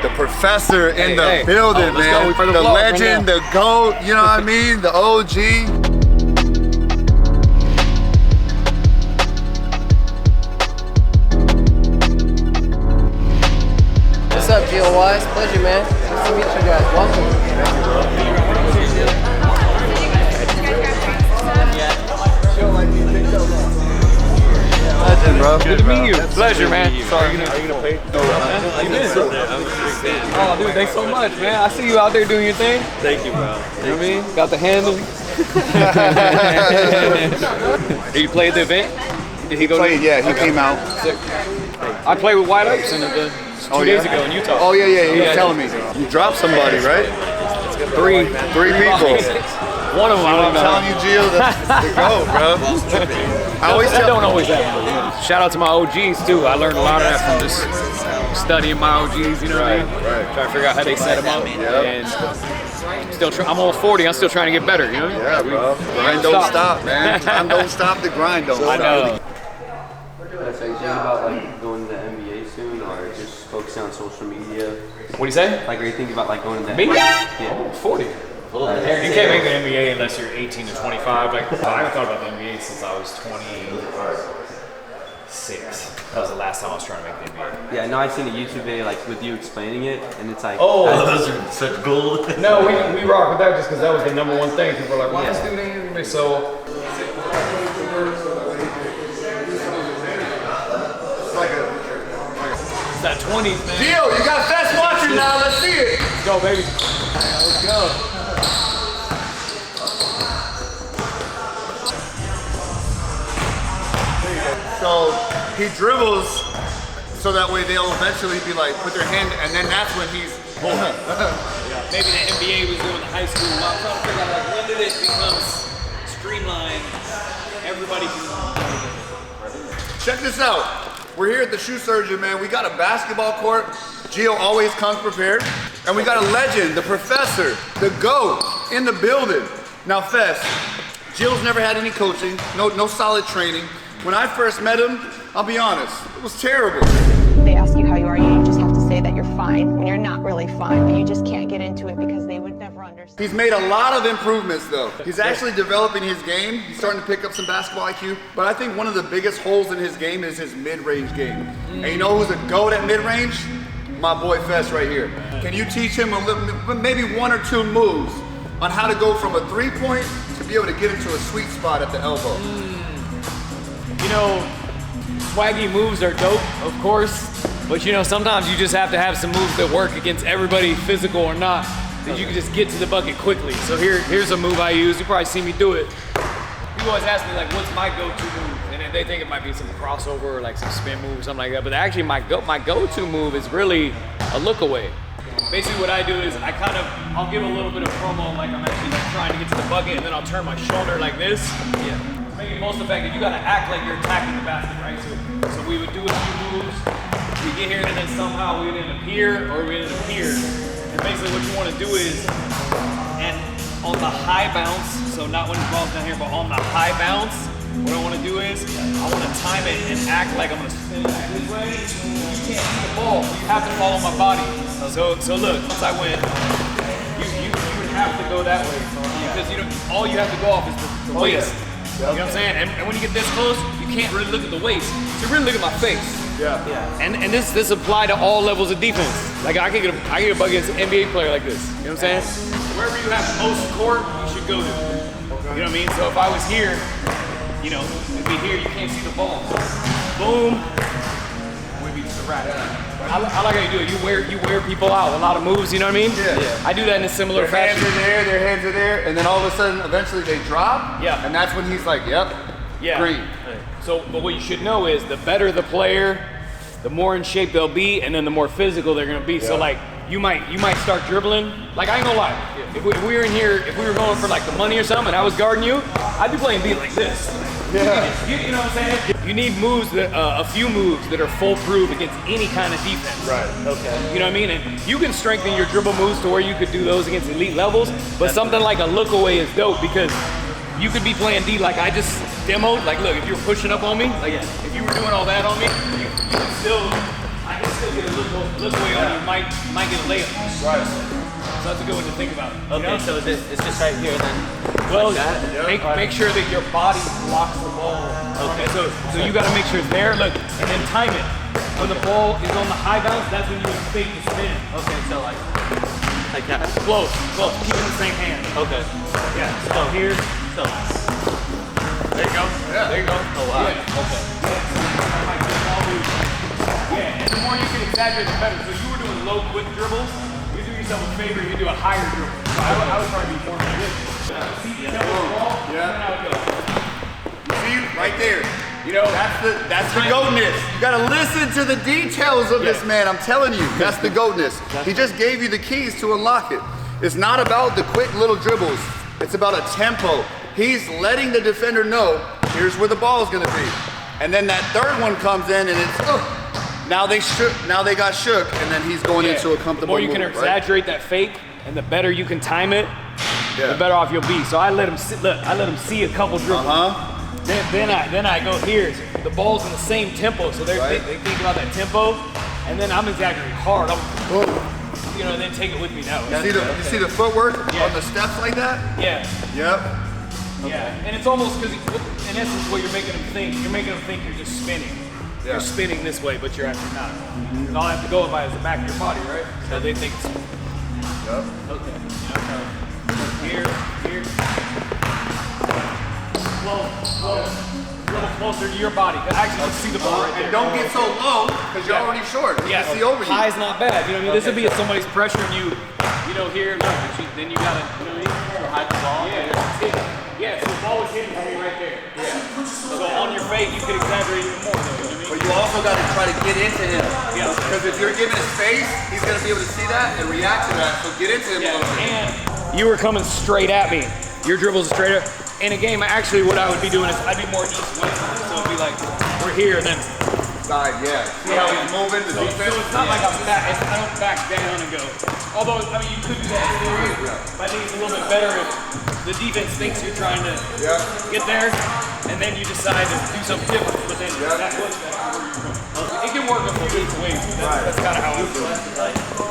the professor in the building, let's man. go for the The vlog legend, the GOAT, you know what I mean? The OG. What's up, Gio.Wise? Pleasure, man. Nice to meet you guys. Welcome. Legend, bro. Good to meet you. Pleasure, man. Sorry, are you gonna pay? Oh, dude, thanks so much, man. I see you out there doing your thing. Thank you, bro. You know what I mean? Got the handle. Did you play at the event? Did he go? Yeah, he came out. Sick. I played with White Oaks in the 2 days ago in Utah. Oh, yeah, he was telling me. You dropped somebody, right? Three people. One of them, I don't I'm know. telling you, Gio, that's the GOAT, bro. I always that tell don't always happen. Shout out to my OGs too. I learned a lot of that from just studying my OGs. You know what I mean? Right. Trying to figure out how they set them up. And still, I'm almost 40. I'm still trying to get better. You know? Yeah, bro. Grind don't stop, man. Time don't stop. The grind don't stop. I know. So you think about like going to the NBA soon, or just focusing on social media? What do you say? Like, are you thinking about like going to the Me? Yeah. 40. You can't make the NBA unless you're 18 to 25. Like, I haven't thought about the NBA since I was 26. That was the last time I was trying to make the NBA. Yeah, no, I seen a YouTube video like with you explaining it, and it's like, Oh, those are such gold. No, we rock with that just because that was the #1 thing. People were like, why this dude ain't NBA? So. It's that 20s, man. Gio, you got best watching now. Let's see it. Let's go, baby. Let's go. So he dribbles so that way they'll eventually be like, put their hand, and then that's when he's holding. Maybe the NBA was doing the high school. I'm trying to figure out like when did it become streamlined? Everybody can. Check this out. We're here at the Shoe Surgeon, man. We got a basketball court. Gio always comes prepared. And we got a legend, the professor, the GOAT in the building. Now, Fess, Gio's never had any coaching, no solid training. When I first met him, I'll be honest, it was terrible. They ask you how you are, you just have to say that you're fine when you're not really fine, but you just can't get into it because they would never understand. He's made a lot of improvements though. He's actually developing his game. He's starting to pick up some basketball IQ. But I think one of the biggest holes in his game is his mid-range game. And you know who's a GOAT at mid-range? My boy Fess right here. Can you teach him a little, maybe 1 or 2 moves on how to go from a 3-point to be able to get into a sweet spot at the elbow? You know, swaggy moves are dope, of course, but you know, sometimes you just have to have some moves that work against everybody, physical or not, that you can just get to the bucket quickly. So here's a move I use. You probably see me do it. People always ask me like, what's my go-to move? And they think it might be some crossover or like some spin move or something like that. But actually my go-to move is really a look away. Basically what I do is I'll give a little bit of promo like I'm actually like trying to get to the bucket, and then I'll turn my shoulder like this. Yeah. To make it most effective, you gotta act like you're attacking the basket, right? So we would do a few moves, we get here, and then somehow we would end up here, or we would end up here. And basically what you wanna do is, and on the high bounce, so not when the ball's down here, but on the high bounce, what I wanna do is, I wanna time it and act like I'm gonna spin it back this way. You can't see the ball, you have to follow my body. So look, once I win, you would have to go that way. Because all you have to go off is the waist. You know what I'm saying? And when you get this close, you can't really look at the waist. So really look at my face. Yeah. And this apply to all levels of defense. Like I can get a bucket against an NBA player like this. You know what I'm saying? Wherever you have the most court, you should go to. You know what I mean? So if I was here, it'd be here, you can't see the ball. Boom. We'd be just a wrap. I like how you do it. You wear people out. A lot of moves, you know what I mean? Yeah. I do that in a similar fashion. Their hands are there, and then all of a sudden, eventually they drop. Yeah. And that's when he's like, yep, green. So, but what you should know is the better the player, the more in shape they'll be, and then the more physical they're gonna be. Yeah. So like, you might start dribbling. Like I ain't gonna lie, if we were in here, if we were going for like the money or something, and I was guarding you, I'd be playing beat like this. Yeah. You know what I'm saying? You need moves that, a few moves that are foolproof against any kind of defense. Right. Okay. You know what I mean? And you can strengthen your dribble moves to where you could do those against elite levels, but something like a look away is dope because you could be playing D like I just demoed. Like, look, if you were pushing up on me, like if you were doing all that on me, I can still get a look look away on you, might get a layup. Right. So that's a good one to think about. You Okay, know? so it's just right here then. Well, like that? make sure that your body blocks the ball. Okay. So you got to make sure it's there. Look, and then time it. When the ball is on the high bounce, that's when you would fake the spin. Okay, so like that. Close. Keep it in the same hand. Okay. Yeah. So here. So There you go. Yeah. There you go. oh wow. Yeah. Okay. Yeah, and the more you can exaggerate, the better. So you were doing low, quick dribbles. You do yourself a favor. You do a higher dribble. So I would try to be more like this. See the ball. Yeah. And how it goes. See, right there. You know, That's the goatness. You gotta listen to the details of this man. I'm telling you, that's the goatness. He just gave you the keys to unlock it. It's not about the quick little dribbles. It's about a tempo. He's letting the defender know, here's where the ball is gonna be. And then that third one comes in and it's, now they got shook, and then he's going into a comfortable the more you can move, right? exaggerate that fake, and the better you can time it, Yeah. the better off you'll be. So I let him see, I let him see a couple dribbles. Then I go here. The ball's in the same tempo, so they think about that tempo, and then I'm exaggerating hard. You know, and then take it with me now. You see the footwork on the steps like that? Yeah. Yep. Yeah, and it's almost because in essence what you're making them think. You're making them think you're just spinning. Yeah. You're spinning this way, but you're actually not. And all I have to go by is the back of your body, right? So they think. Yep. Okay. Here. Slow. A little closer to your body. Actually, let's see the ball right there. And don't get so low because you're already short. You Yeah, can see over you. high's not bad. You know what I mean? This would be if somebody's pressuring you, here, no, but then you gotta, you know what I mean? Hide the ball. Yeah, so the ball was hitting me right there. Yeah. So on your fake, you could exaggerate even more, though. You know what I mean? But you also got to try to get into him. Yeah. Because if you're giving him space, he's going to be able to see that and react to that. So get into him a little bit. And you were coming straight at me. Your dribbles are straight up. In a game, actually, what I would be doing is I'd be more east-west. So it'd be like, we're here, then. Side, yeah. See how he's moving, the defense? So it's not like I don't back down and go. Although, I mean, you could do that in theory, but I think it's a little bit better if the defense thinks you're trying to get there, and then you decide to do something different, but then that was it can work a few different ways. That's kind of how I feel.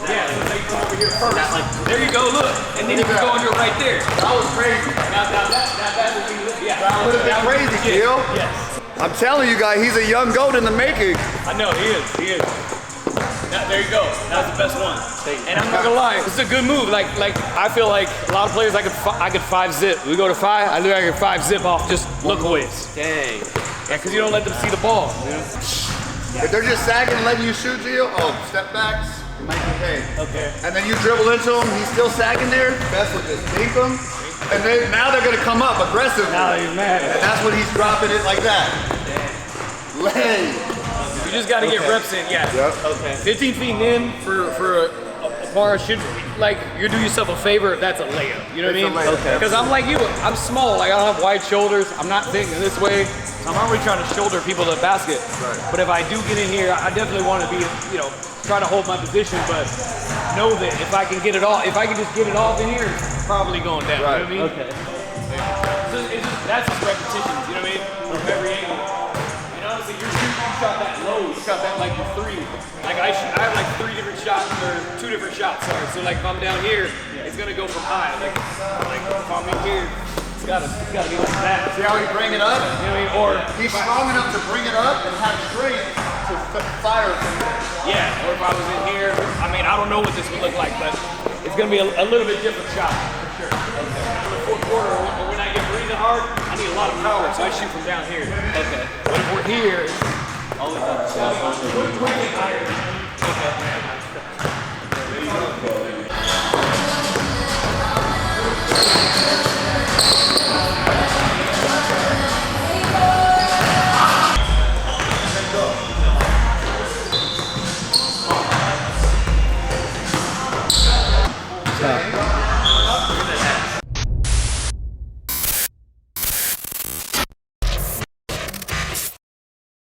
Yeah, so they come over here first. There you go, look, and then you can go and you're right there. That was crazy. Now that would be, yeah. That would have been crazy, Gio. Yes. I'm telling you guys, he's a young goat in the making. I know, he is. Now, there you go. That was the best one. And I'm not gonna lie, it's a good move. Like I feel like a lot of players I could 5-zip. We go to 5, I could 5-zip off just lookaways. Dang. Yeah, because you don't let them see the ball. You know? If they're just sagging and letting you shoot, Gio, step backs, you might be paid. Okay. And then you dribble into him, he's still sagging there. Best would just dink him. And then now they're gonna come up aggressively. Now he's mad. And that's when he's dropping it like that. Lay. You just got to get reps in. Yeah. Okay. 15 feet in for a bar should, like, you do yourself a favor if that's a layup. You know what I mean? It's a layup. Okay. Because I'm like you. I'm small. Like, I don't have wide shoulders. I'm not big in this way. So I'm not really trying to shoulder people to the basket. Right. But if I do get in here, I definitely want to be, try to hold my position. But know that if I can just get it off in here, it's probably going down. Right. You know what I mean? Okay. So that's just repetitions. You know what I mean? From every angle. And honestly, you shot that low. You shot that like a 3. Like I have like 3 different shots or 2 different shots. Sorry. So like if I'm down here, it's gonna go from high. Like if I'm in here, it's gotta be like that. See how he bring it up? You know what I mean? Or He's strong enough to bring it up and have strength to fire from there. yeah. Or if I was in here, I mean I don't know what this would look like, but it's gonna be a little bit different shot for sure. In the fourth quarter, or when I get breathing hard, I need a lot of power, so I shoot from down here. Okay. But if we're here, Always have to